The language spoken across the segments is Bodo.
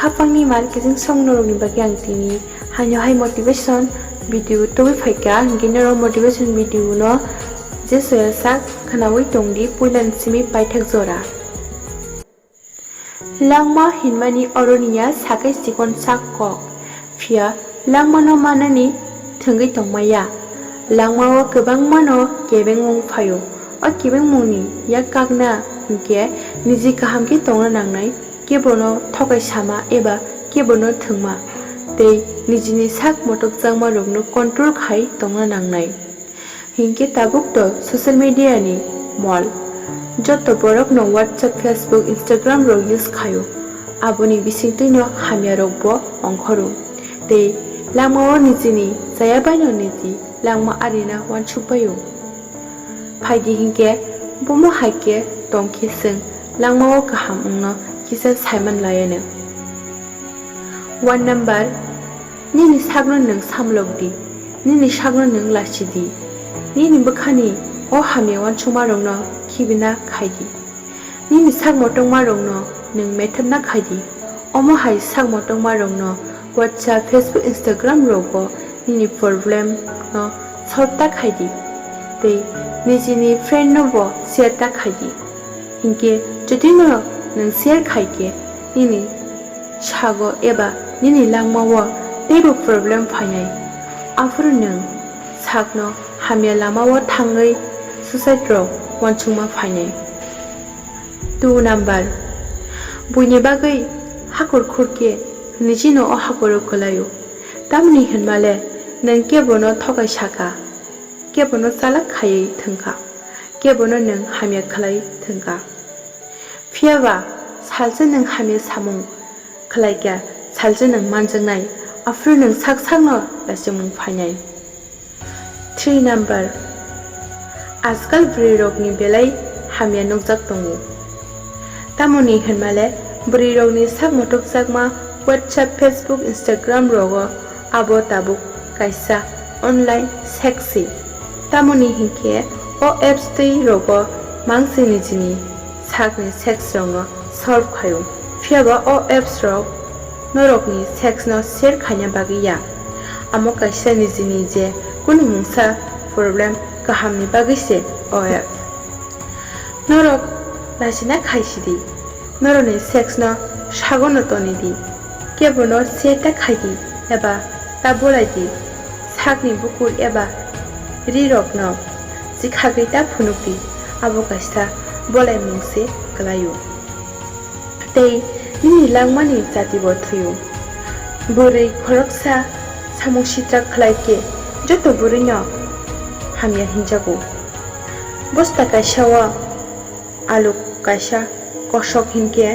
hapangni marketing songnoro ni bagi ang tini hanyo hai motivation video to faika ginero motivation video no jesoya sak khanawi tongdi puilan simi paithak jora langma hinmani oroniya sakai sikon sak kok phia langma no manani thungai tongmaya langma o kebang mano kebengmung phayo o kebengmungni yakakna hingke niji kaham ki tongna nangnai kebono thokai sama eba kebono thungma tei nijini sak motok jangma rokno control khai tongna nangnai hingke tabuk to social media ni mall joto borok no WhatsApp Facebook Instagram ro use khayo aboni bisingtui no hamya rok bo ongkhoru tei langma o nijini jaya baino niji langma arina wanchupayo phaigi hingke bomo haike tongki sing langma o kaham ungno kisa Simon layane 1 number nini sagno nung samlogdi nini sagno nung lachidi nini bukhani o hamya wanchuma rongno kibina khaidi nini sagmotongma rongno nung methabna khaidi omo hai sagmotongma rongno WhatsApp Facebook Instagram rogo nini problem no sorta khaidi tei nijini friend no bo share ta khaidi hingke jodi no nung share khaike nini sago eba nini langma wo teibo problem phainai afur nung sakno hamya lama wo thangai suicide ro wanchungma phainai 2 number buini bagai hakor khurke nijino o hakoro kolayo tamni hinmale nang kebono thokai saka kebono salak khayai thungka kebono nung hamya khlai thungka phiaba salje nung hamya samung khlaikya salje nung manjangnai afur nung sak sakno lasumung phainai 3 number आजकल बुरै रगनि बेलाय हामिया नगजाक दङो तामुनि होनमाले बुरै रगनि sak motok jakma WhatsApp Facebook Instagram rogo abo tabuk kaisa online sexy tamuni hinke o apps tei rogo mangsini jini sakni sex rongo solve khayo phiaba o apps rog norokni sex no share khanya bagiya amo kaisa ni jini je kunu mungsa problem kahamni bagise OF norok lasina khaisidi noroni sex no sagono tonidi kebono seta khaidi eba tabolaidi sakni bukur eba rirokno jikhagita phunukti abo kaista bolai mungse kalayo tei nini langmani jati bo thuyo burai khoroksa samung sitrak khlaike joto burai no hamya hinjago bosta kaishawa alu kaisha koshok hinke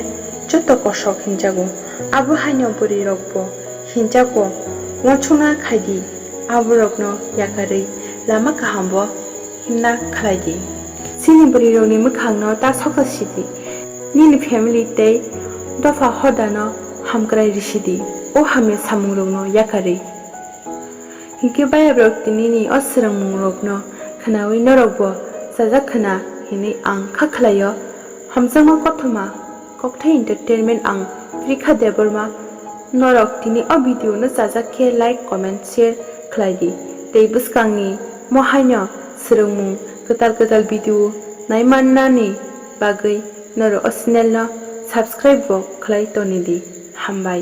joto koshok hinjago abo hanyo buri rokbo hinjago wachuna khaidi abo rokno yakari lama kahambo himna khlaidi sini buri rokni mukhangno ta sokasidi nini family tei dofa hodano hamkrai risidi o hamya samung rokno yakari hingke baya brok tinini osrang mungrokno khanawi norokbo sajak khana hini ang khakhlayo hamjangma kothoma kokthai entertainment ang rikha deborma norok tini o video no sajak ke like comment share khlaidi tei buskangni mohaino srungmung ketal video naimannani bagai noro channel no subscribe bo khlai tonidi hambai।